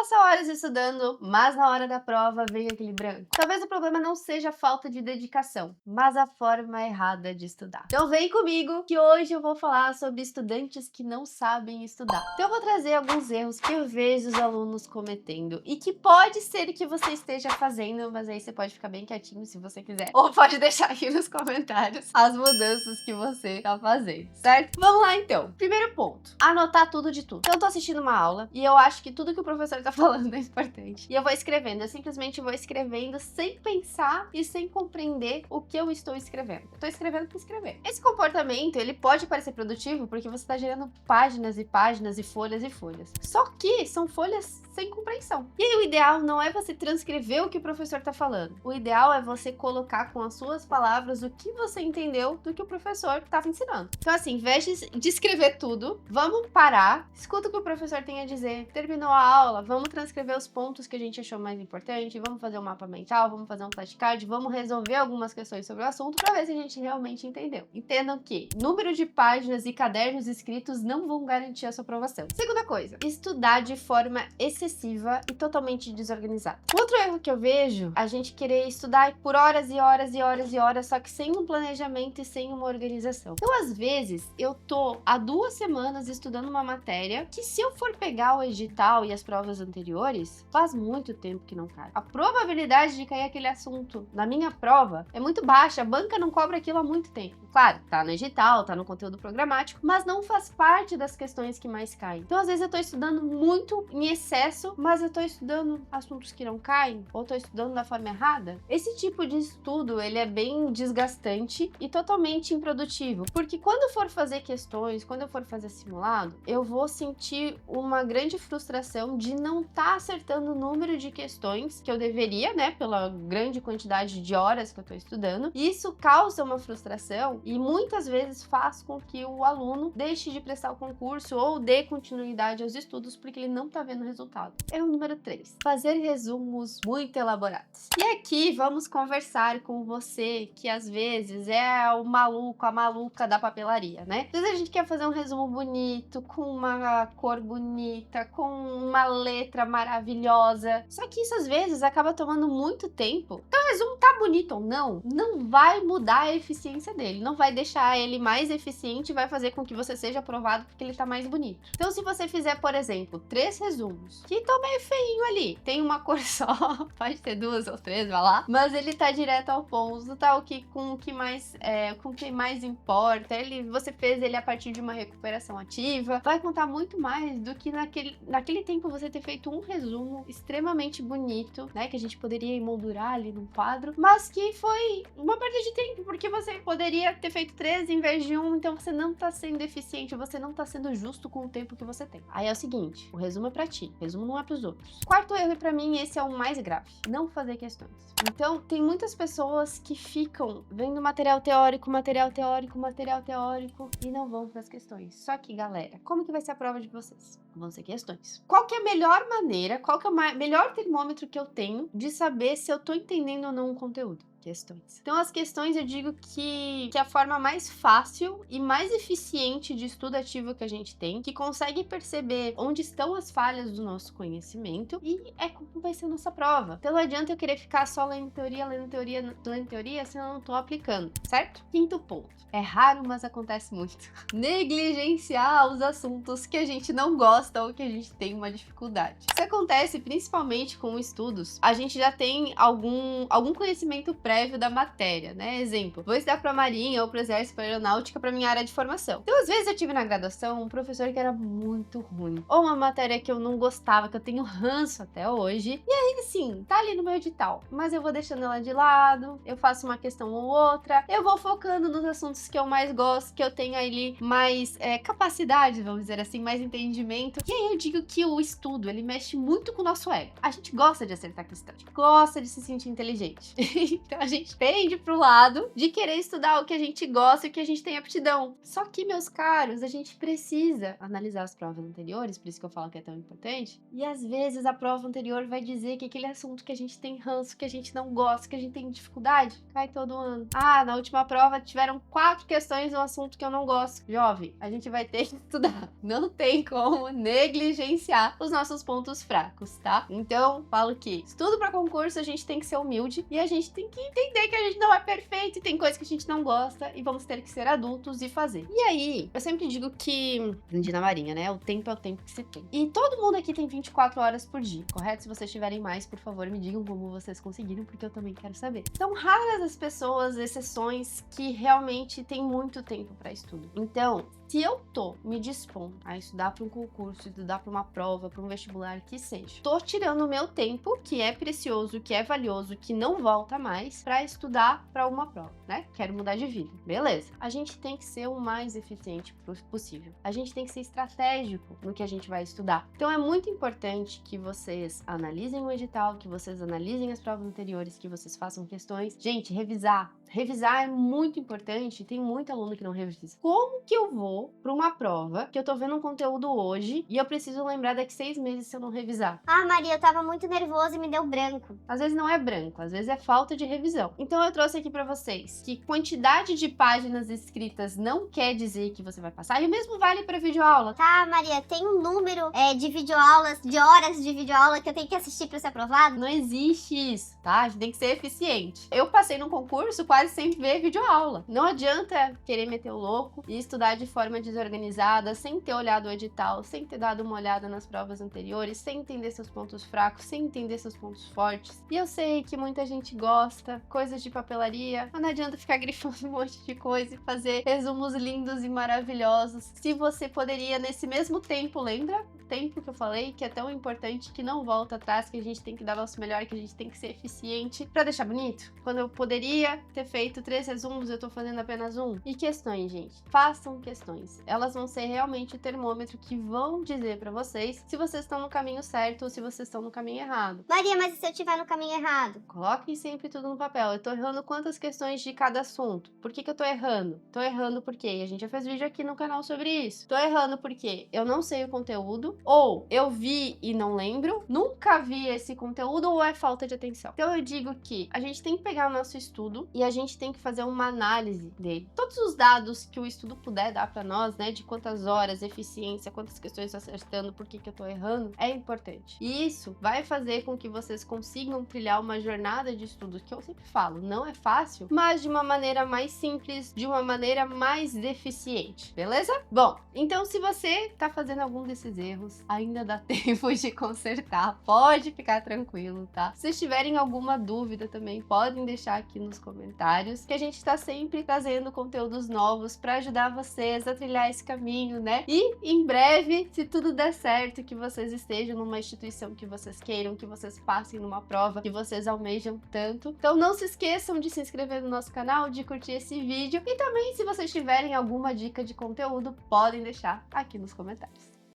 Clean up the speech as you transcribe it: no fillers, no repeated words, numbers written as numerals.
passa horas estudando, mas na hora da prova vem aquele branco. Talvez o problema não seja a falta de dedicação, mas a forma errada de estudar. Então vem comigo que hoje eu vou falar sobre estudantes que não sabem estudar. Então eu vou trazer alguns erros que eu vejo os alunos cometendo e que pode ser que você esteja fazendo, mas aí você pode ficar bem quietinho se você quiser. Ou pode deixar aqui nos comentários as mudanças que você tá fazendo, certo? Vamos lá então. Primeiro ponto, anotar tudo de tudo. Então eu tô assistindo uma aula e eu acho que tudo que o professor tá falando é importante. E eu vou escrevendo, eu simplesmente vou escrevendo sem pensar e sem compreender o que eu estou escrevendo. Eu tô escrevendo pra escrever. Esse comportamento, ele pode parecer produtivo porque você tá gerando páginas e páginas e folhas e folhas. Só que são folhas sem compreensão. E aí o ideal não é você transcrever o que o professor tá falando. O ideal é você colocar com as suas palavras o que você entendeu do que o professor tava ensinando. Então assim, em vez de escrever tudo, vamos parar, escuta o que o professor tem a dizer, terminou a aula, vamos transcrever os pontos que a gente achou mais importante, vamos fazer um mapa mental, vamos fazer um flashcard, vamos resolver algumas questões sobre o assunto para ver se a gente realmente entendeu. Entendam que número de páginas e cadernos escritos não vão garantir a sua aprovação. Segunda coisa, estudar de forma excessiva e totalmente desorganizada. Outro erro que eu vejo, a gente querer estudar por horas e horas e horas e horas, só que sem um planejamento e sem uma organização. Então, às vezes, eu tô há 2 semanas estudando uma matéria que, se eu for pegar o edital e as provas anteriores, faz muito tempo que não cai. A probabilidade de cair aquele assunto na minha prova é muito baixa, a banca não cobra aquilo há muito tempo. Claro, tá no edital, tá no conteúdo programático, mas não faz parte das questões que mais caem. Então, às vezes, eu tô estudando muito em excesso, mas eu tô estudando assuntos que não caem, ou tô estudando da forma errada. Esse tipo de estudo, ele é bem desgastante e totalmente improdutivo, porque quando eu for fazer questões, quando eu for fazer simulado, eu vou sentir uma grande frustração de não estar acertando o número de questões que eu deveria, né, pela grande quantidade de horas que eu tô estudando, e isso causa uma frustração e muitas vezes faz com que o aluno deixe de prestar o concurso ou dê continuidade aos estudos porque ele não tá vendo o resultado. Erro número 3. Fazer resumos muito elaborados. E aqui vamos conversar com você que às vezes é o maluco, a maluca da papelaria, né? Às vezes a gente quer fazer um resumo bonito, com uma cor bonita, com uma letra maravilhosa. Só que isso às vezes acaba tomando muito tempo. Então o resumo tá bonito ou não, não vai mudar a eficiência dele, não vai deixar ele mais eficiente e vai fazer com que você seja aprovado porque ele tá mais bonito. Então se você fizer, por exemplo, 3 resumos, que estão meio feinho ali, tem uma cor só, pode ter 2 ou 3, vai lá, mas ele tá direto ao ponto, tá com o que mais importa, você fez ele a partir de uma recuperação ativa, vai contar muito mais do que naquele tempo você ter feito um resumo extremamente bonito, né, que a gente poderia emoldurar ali num quadro, mas que foi uma perda de tempo, porque você poderia ter feito 3 em vez de 1, então você não tá sendo eficiente, você não tá sendo justo com o tempo que você tem. Aí é o seguinte, o resumo é pra ti, o resumo não é pros outros. Quarto erro, e pra mim esse é o mais grave, não fazer questões. Então, tem muitas pessoas que ficam vendo material teórico, material teórico, material teórico e não vão pras questões. Só que, galera, como que vai ser a prova de vocês? Vão ser questões. Qual que é a melhor maneira, qual que é o melhor termômetro que eu tenho de saber se eu tô entendendo ou não o conteúdo? Questões. Então as questões eu digo que é a forma mais fácil e mais eficiente de estudo ativo que a gente tem, que consegue perceber onde estão as falhas do nosso conhecimento e é como vai ser a nossa prova. Então não adianta eu querer ficar só lendo teoria, lendo teoria, lendo teoria, senão eu não tô aplicando, certo? Quinto ponto. É raro, mas acontece muito. Negligenciar os assuntos que a gente não gosta ou que a gente tem uma dificuldade. Isso acontece principalmente com estudos. A gente já tem algum conhecimento prévio da matéria, né? Exemplo, vou estudar para a Marinha ou para o Exército, para a Aeronáutica, para minha área de formação. Então, às vezes eu tive na graduação um professor que era muito ruim, ou uma matéria que eu não gostava, que eu tenho ranço até hoje, e aí, sim, tá ali no meu edital, mas eu vou deixando ela de lado, eu faço uma questão ou outra, eu vou focando nos assuntos que eu mais gosto, que eu tenho ali mais capacidade, vamos dizer assim, mais entendimento, e aí eu digo que o estudo, ele mexe muito com o nosso ego. A gente gosta de acertar questão, a gente gosta de se sentir inteligente. Então, A gente pende pro lado de querer estudar o que a gente gosta e o que a gente tem aptidão. Só que, meus caros, a gente precisa analisar as provas anteriores, por isso que eu falo que é tão importante. E às vezes a prova anterior vai dizer que aquele assunto que a gente tem ranço, que a gente não gosta, que a gente tem dificuldade, cai todo ano. Ah, na última prova tiveram 4 questões de um assunto que eu não gosto. Jovem, a gente vai ter que estudar. Não tem como negligenciar os nossos pontos fracos, tá? Então, falo que estudo para concurso, a gente tem que ser humilde e a gente tem que entender que a gente não é perfeito e tem coisas que a gente não gosta e vamos ter que ser adultos e fazer. E aí, eu sempre digo que, aprendi na marinha, né? O tempo é o tempo que se tem. E todo mundo aqui tem 24 horas por dia, correto? Se vocês tiverem mais, por favor, me digam como vocês conseguiram, porque eu também quero saber. São raras as pessoas, exceções, que realmente têm muito tempo para estudo. Então, se eu tô me dispondo a estudar para um concurso, estudar para uma prova, para um vestibular, que seja, tô tirando o meu tempo, que é precioso, que é valioso, que não volta mais, para estudar para uma prova, né? Quero mudar de vida. Beleza. A gente tem que ser o mais eficiente possível. A gente tem que ser estratégico no que a gente vai estudar. Então é muito importante que vocês analisem o edital, que vocês analisem as provas anteriores, que vocês façam questões. Gente, revisar. Revisar é muito importante, tem muito aluno que não revisa. Como que eu vou para uma prova que eu tô vendo um conteúdo hoje e eu preciso lembrar daqui 6 meses se eu não revisar? Ah, Maria, eu tava muito nervosa e me deu branco. Às vezes não é branco, às vezes é falta de revisão. Então eu trouxe aqui para vocês que quantidade de páginas escritas não quer dizer que você vai passar, e o mesmo vale para videoaula. Tá, Maria, tem um número de videoaulas, de horas de videoaula que eu tenho que assistir para ser aprovado? Não existe isso, tá? A gente tem que ser eficiente. Eu passei num concurso quase sem ver videoaula. Não adianta querer meter o louco e estudar de forma desorganizada, sem ter olhado o edital, sem ter dado uma olhada nas provas anteriores, sem entender seus pontos fracos, sem entender seus pontos fortes. E eu sei que muita gente gosta, coisas de papelaria, mas não adianta ficar grifando um monte de coisa e fazer resumos lindos e maravilhosos. Se você poderia, nesse mesmo tempo, lembra? Tempo que eu falei, que é tão importante, que não volta atrás, que a gente tem que dar nosso melhor, que a gente tem que ser eficiente pra deixar bonito. Quando eu poderia ter feito 3 resumos, eu tô fazendo apenas um. E questões, gente. Façam questões. Elas vão ser realmente o termômetro que vão dizer pra vocês se vocês estão no caminho certo ou se vocês estão no caminho errado. Maria, mas e se eu estiver no caminho errado? Coloquem sempre tudo no papel. Eu tô errando quantas questões de cada assunto? Por que eu tô errando? Tô errando porque a gente já fez vídeo aqui no canal sobre isso. Tô errando porque eu não sei o conteúdo, ou eu vi e não lembro, nunca vi esse conteúdo, ou é falta de atenção. Então eu digo que a gente tem que pegar o nosso estudo e a gente tem que fazer uma análise dele. Todos os dados que o estudo puder dar pra nós, né, de quantas horas, eficiência, quantas questões eu tô acertando, por que eu tô errando, é importante. E isso vai fazer com que vocês consigam trilhar uma jornada de estudo, que eu sempre falo, não é fácil, mas de uma maneira mais simples, de uma maneira mais eficiente, beleza? Bom, então se você tá fazendo algum desses erros, ainda dá tempo de consertar, pode ficar tranquilo, tá? Se tiverem alguma dúvida também, podem deixar aqui nos comentários, que a gente tá sempre trazendo conteúdos novos para ajudar vocês a trilhar esse caminho, né? E em breve, se tudo der certo, que vocês estejam numa instituição que vocês queiram, que vocês passem numa prova que vocês almejam tanto. Então não se esqueçam de se inscrever no nosso canal, de curtir esse vídeo e também, se vocês tiverem alguma dica de conteúdo, podem deixar aqui nos comentários.